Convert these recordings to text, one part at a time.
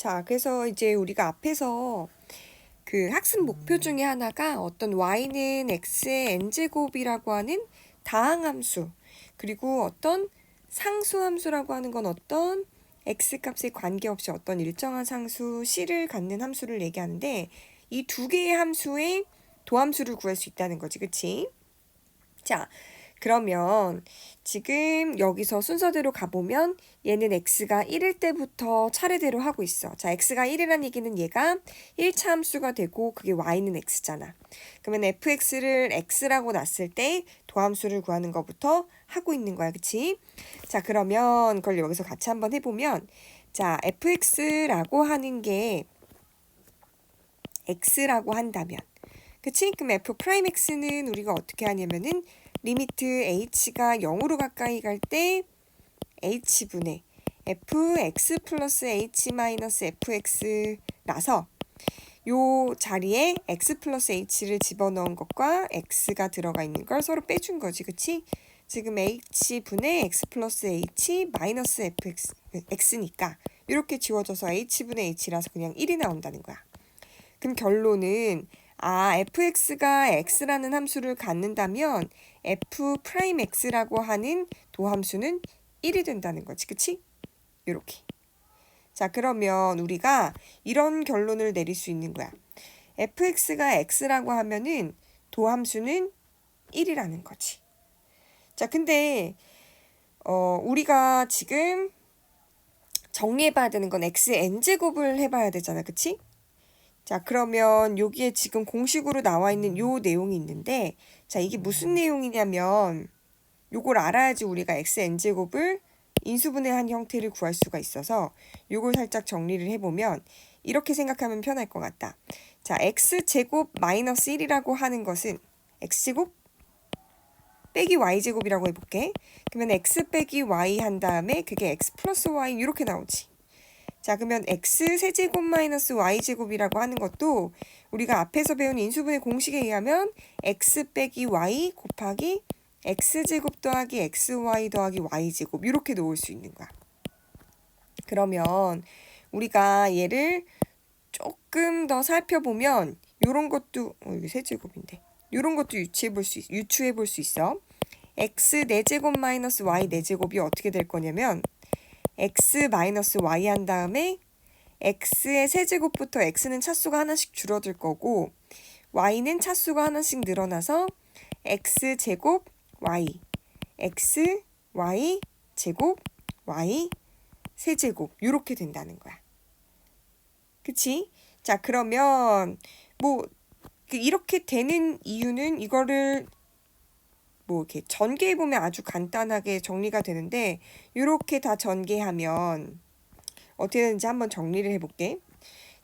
자, 그래서 이제 우리가 앞에서 그 학습 목표 중에 하나가 어떤 y는 x의 n제곱이라고 하는 다항함수, 그리고 어떤 상수함수라고 하는 건 어떤 x값에 관계없이 어떤 일정한 상수 c를 갖는 함수를 얘기하는데, 이 두 개의 함수의 도함수를 구할 수 있다는 거지, 그치? 자, 그러면 지금 여기서 순서대로 가보면 얘는 x가 1일 때부터 차례대로 하고 있어. 자, x가 1이란 얘기는 얘가 1차 함수가 되고 그게 y는 x잖아. 그러면 fx를 x라고 놨을 때 도함수를 구하는 것부터 하고 있는 거야. 그치? 자, 그러면 그걸 여기서 같이 한번 해보면, 자, fx라고 하는 게 x라고 한다면, 그치? 그럼 f'x는 우리가 어떻게 하냐면은 리미트 h가 0으로 가까이 갈 때 h분의 fx 플러스 h 마이너스 fx라서 요 자리에 x 플러스 h를 집어넣은 것과 x가 들어가 있는 걸 서로 빼준 거지, 그치? 지금 h분의 x 플러스 h 마이너스 x니까 이렇게 지워져서 h분의 h라서 그냥 1이 나온다는 거야. 그럼 결론은 fx가 x라는 함수를 갖는다면 f'x라고 하는 도함수는 1이 된다는 거지, 그치? 요렇게. 자, 그러면 우리가 이런 결론을 내릴 수 있는 거야. fx가 x라고 하면은 도함수는 1이라는 거지. 자, 근데 우리가 지금 정리해봐야 되는 건 x의 n제곱을 해봐야 되잖아, 그치? 자, 그러면 여기에 지금 공식으로 나와 있는 요 내용이 있는데, 자, 이게 무슨 내용이냐면 요걸 알아야지 우리가 x의 n제곱을 인수분해한 형태를 구할 수가 있어서 요걸 살짝 정리를 해보면 이렇게 생각하면 편할 것 같다. 자, x제곱 마이너스 1이라고 하는 것은 x제곱 빼기 y제곱이라고 해볼게. 그러면 x 빼기 y 한 다음에 그게 x 플러스 y 이렇게 나오지. 자, 그러면 x 세제곱 마이너스 y제곱이라고 하는 것도 우리가 앞에서 배운 인수분해 공식에 의하면 x 빼기 y 곱하기 x제곱 더하기 xy 더하기 y제곱 이렇게 놓을 수 있는 거야. 그러면 우리가 얘를 조금 더 살펴보면 요런 것도 이게 세제곱인데 요런 것도 유추해 볼 수 있어. x 4제곱 마이너스 y 4제곱이 어떻게 될 거냐면 x 마이너스 y 한 다음에 x의 세제곱부터 x는 차수가 하나씩 줄어들 거고 y는 차수가 하나씩 늘어나서 x제곱 y, x, y, 제곱, y, 세제곱 이렇게 된다는 거야. 그치? 자, 그러면 뭐 이렇게 되는 이유는 이거를 이렇게 전개해보면 아주 간단하게 정리가 되는데, 이렇게 다 전개하면 어떻게 되는지 한번 정리를 해볼게.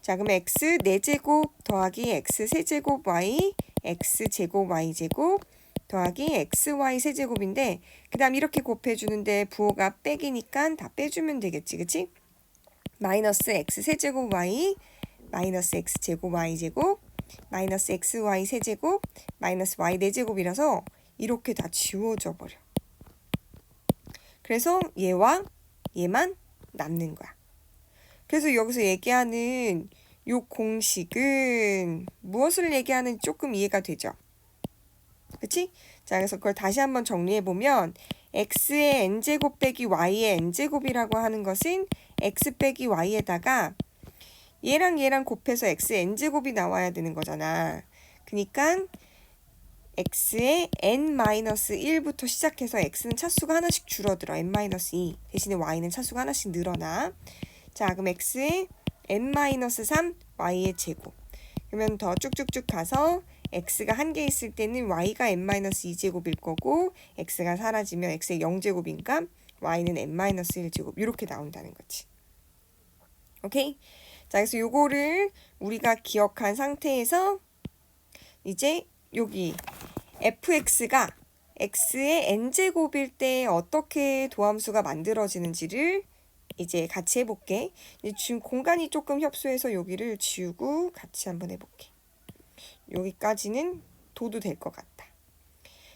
자, 그러면 x 4제곱 더하기 x 세제곱 y, x 제곱 y 제곱 더하기 xy 세제곱인데, 그 다음 이렇게 곱해주는데 부호가 빼기니까 다 빼주면 되겠지, 그치? 마이너스 x 세제곱 y, 마이너스 x 제곱 y 제곱, 마이너스 xy 세제곱, 마이너스 y 4제곱이라서 이렇게 다 지워져 버려. 그래서 얘와 얘만 남는 거야. 그래서 여기서 얘기하는 요 공식은 무엇을 얘기하는지 조금 이해가 되죠? 그치? 자, 그래서 그걸 다시 한번 정리해보면 x의 n제곱 빼기 y의 n제곱이라고 하는 것은 x 빼기 y에다가 얘랑 얘랑 곱해서 x의 n제곱이 나와야 되는 거잖아. 그러니까 x의 n-1부터 시작해서 x는 차수가 하나씩 줄어들어. n-2 대신에 y는 차수가 하나씩 늘어나. 자, 그럼 x의 n-3 y의 제곱. 그러면 더 쭉쭉쭉 가서 x가 한 개 있을 때는 y가 n-2제곱일 거고 x가 사라지면 x의 0제곱인가 y는 n-1제곱 이렇게 나온다는 거지. 오케이? 자, 그래서 요거를 우리가 기억한 상태에서 이제 여기 fx가 x의 n제곱일 때 어떻게 도함수가 만들어지는지를 이제 같이 해볼게. 지금 공간이 조금 협소해서 여기를 지우고 같이 한번 해볼게. 여기까지는 둬도 될 것 같다.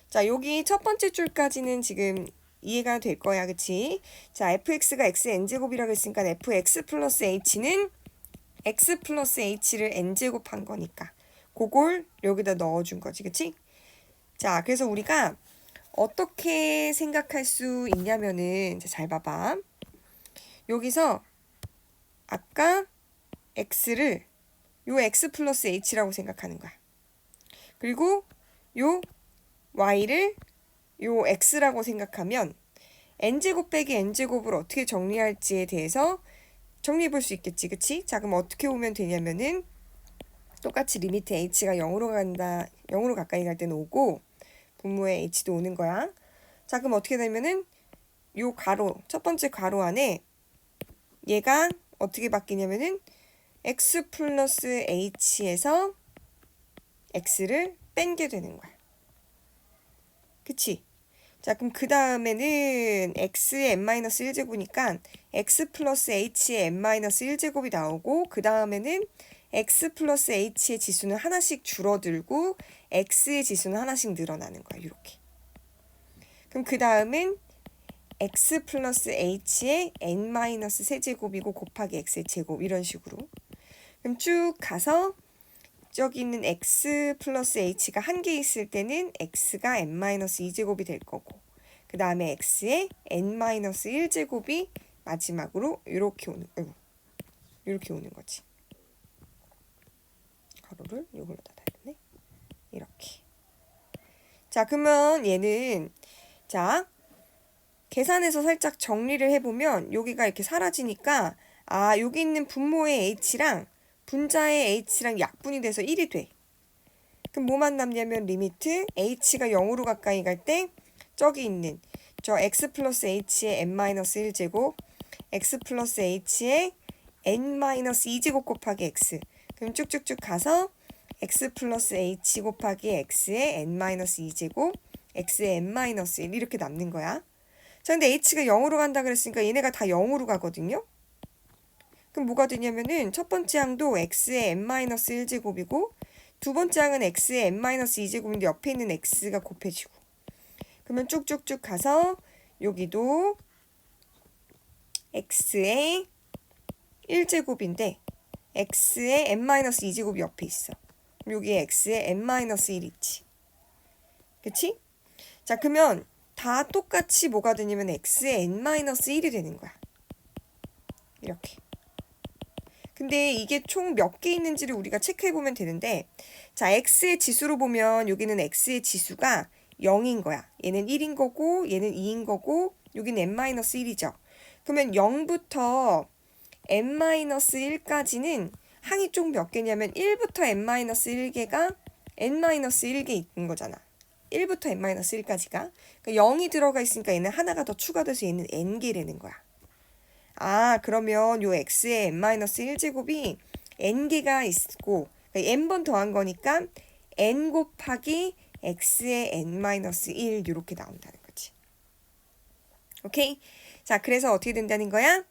자, 여기 첫 번째 줄까지는 지금 이해가 될 거야, 그치? 자, fx가 x의 n제곱이라고 했으니까 fx 플러스 h는 x 플러스 h를 n제곱한 거니까 그걸 여기다 넣어준 거지, 그치? 자, 그래서 우리가 어떻게 생각할 수 있냐면은, 잘 봐봐. 여기서 아까 x를 요 x 플러스 h라고 생각하는 거야. 그리고 요 y를 요 x라고 생각하면 n제곱 빼기 n제곱을 어떻게 정리할지에 대해서 정리해 볼 수 있겠지, 그치? 자, 그럼 어떻게 오면 되냐면은 똑같이 리미트 h가 0으로 간다, 0으로 가까이 갈 때는 오고 분모의 h도 오는 거야. 자, 그럼 어떻게 되면은 요 가로, 첫 번째 가로 안에 얘가 어떻게 바뀌냐면은 x 플러스 h에서 x를 뺀게 되는 거야. 그치? 자, 그럼 그 다음에는 x의 n-1제곱이니까 x 플러스 h의 n-1제곱이 나오고, 그 다음에는 x 플러스 h의 지수는 하나씩 줄어들고 x의 지수는 하나씩 늘어나는 거야. 이렇게. 그럼 그 다음은 x 플러스 h의 n-세제곱이고 곱하기 x의 제곱, 이런 식으로. 그럼 쭉 가서 저기 있는 x 플러스 h가 한 개 있을 때는 x가 n-2제곱이 될 거고, 그 다음에 x의 n-1제곱이 마지막으로 이렇게 오는 거지. 가로를 이걸로 다 달렸네. 이렇게. 자, 그러면 얘는, 자, 계산해서 살짝 정리를 해보면 여기가 이렇게 사라지니까, 아, 여기 있는 분모의 h랑 분자의 h랑 약분이 돼서 1이 돼. 그럼 뭐만 남냐면 리미트 h가 0으로 가까이 갈 때 저기 있는 저 x 플러스 h의 n-1제곱, x 플러스 h의 n-2제곱 곱하기 x. 그럼 쭉쭉쭉 가서 x 플러스 h 곱하기 x의 n-2제곱, x의 n-1 이렇게 남는 거야. 자, 근데 h가 0으로 간다 그랬으니까 얘네가 다 0으로 가거든요. 그럼 뭐가 되냐면은 첫 번째 항도 x의 n-1제곱이고 두 번째 항은 x의 n-2제곱인데 옆에 있는 x가 곱해지고, 그러면 쭉쭉쭉 가서 여기도 x의 1제곱인데 x의 n-2제곱이 옆에 있어. 그럼 여기에 x의 n-1 있지. 그치? 자, 그러면 다 똑같이 뭐가 되냐면 x의 n-1이 되는 거야. 이렇게. 근데 이게 총 몇 개 있는지를 우리가 체크해보면 되는데, 자, x의 지수로 보면 여기는 x의 지수가 0인 거야. 얘는 1인 거고 얘는 2인 거고 여기는 n-1이죠. 그러면 0부터 n-1까지는 항이 총 몇 개냐면 1부터 n-1개가 n-1개 있는 거잖아. 1부터 n-1까지가. 그러니까 0이 들어가 있으니까 얘는 하나가 더 추가돼서 얘는 n개라는 거야. 아, 그러면 요 x의 n-1제곱이 n개가 있고, 그러니까 n번 더한 거니까 n 곱하기 x의 n-1 이렇게 나온다는 거지. 오케이? 자, 그래서 어떻게 된다는 거야?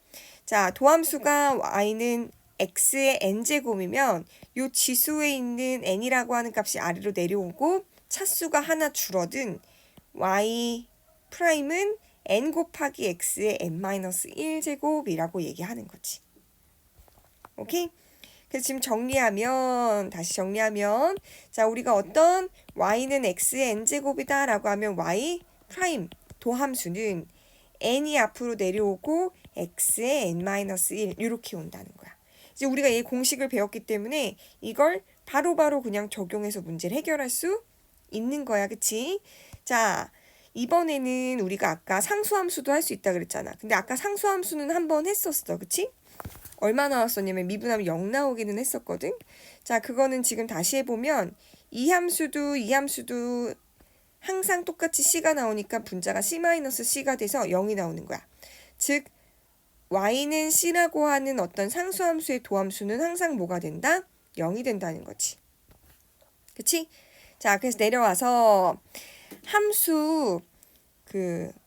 자, 도함수가 y는 x의 n제곱이면 요 지수에 있는 n이라고 하는 값이 아래로 내려오고 차수가 하나 줄어든 y 프라임은 n 곱하기 x의 n-1제곱이라고 얘기하는 거지. 오케이? 그래서 지금 다시 정리하면, 자, 우리가 어떤 y는 x의 n제곱이다 라고 하면 y 프라임 도함수는 n이 앞으로 내려오고 x의 n-1 이렇게 온다는 거야. 이제 우리가 이 공식을 배웠기 때문에 이걸 바로바로 그냥 적용해서 문제를 해결할 수 있는 거야. 그치? 자, 이번에는 우리가 아까 상수함수도 할 수 있다 그랬잖아. 근데 아까 상수함수는 한번 했었어. 그치? 얼마 나왔었냐면 미분하면 0 나오기는 했었거든. 자, 그거는 지금 다시 해보면 이 함수도 항상 똑같이 c가 나오니까 분자가 c-c가 돼서 0이 나오는 거야. 즉 y는 c라고 하는 어떤 상수함수의 도함수는 항상 뭐가 된다? 0이 된다는 거지. 그치? 자, 그래서 내려와서 함수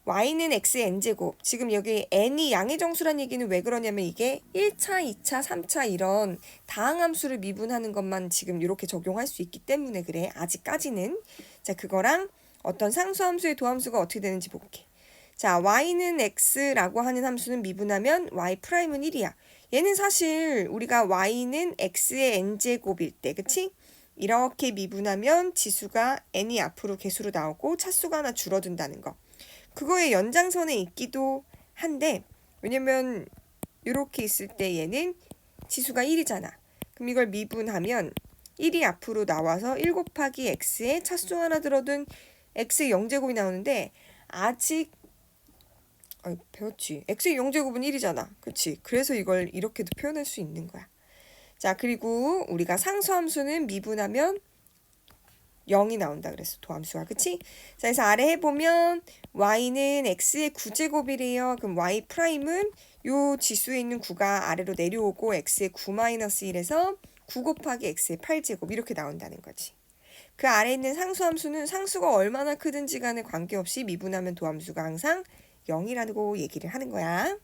y는 x의 n제곱, 지금 여기 n이 양의 정수란 얘기는 왜 그러냐면 이게 1차, 2차, 3차 이런 다항함수를 미분하는 것만 지금 이렇게 적용할 수 있기 때문에 그래. 아직까지는. 자, 그거랑 어떤 상수함수의 도함수가 어떻게 되는지 볼게. 자, y는 x라고 하는 함수는 미분하면 y'은 1이야. 얘는 사실 우리가 y는 x의 n제곱일 때, 그치? 이렇게 미분하면 지수가 n이 앞으로 개수로 나오고 차수가 하나 줄어든다는 거. 그거의 연장선에 있기도 한데, 왜냐면 이렇게 있을 때 얘는 지수가 1이잖아. 그럼 이걸 미분하면 1이 앞으로 나와서 1 곱하기 x에 차수 하나 들어둔 x의 0제곱이 나오는데 아직 배웠지. x의 0제곱은 1이잖아. 그치? 그래서 이걸 이렇게도 표현할 수 있는 거야. 자, 그리고 우리가 상수함수는 미분하면 0이 나온다 그랬어. 도함수가. 그치? 자, 그래서 아래 해보면 y는 x의 9제곱이래요. 그럼 y'은 요 지수에 있는 9가 아래로 내려오고 x의 9-1에서 9 곱하기 x의 8제곱 이렇게 나온다는 거지. 그 아래 있는 상수함수는 상수가 얼마나 크든지 간에 관계없이 미분하면 도함수가 항상 0이라고 얘기를 하는 거야.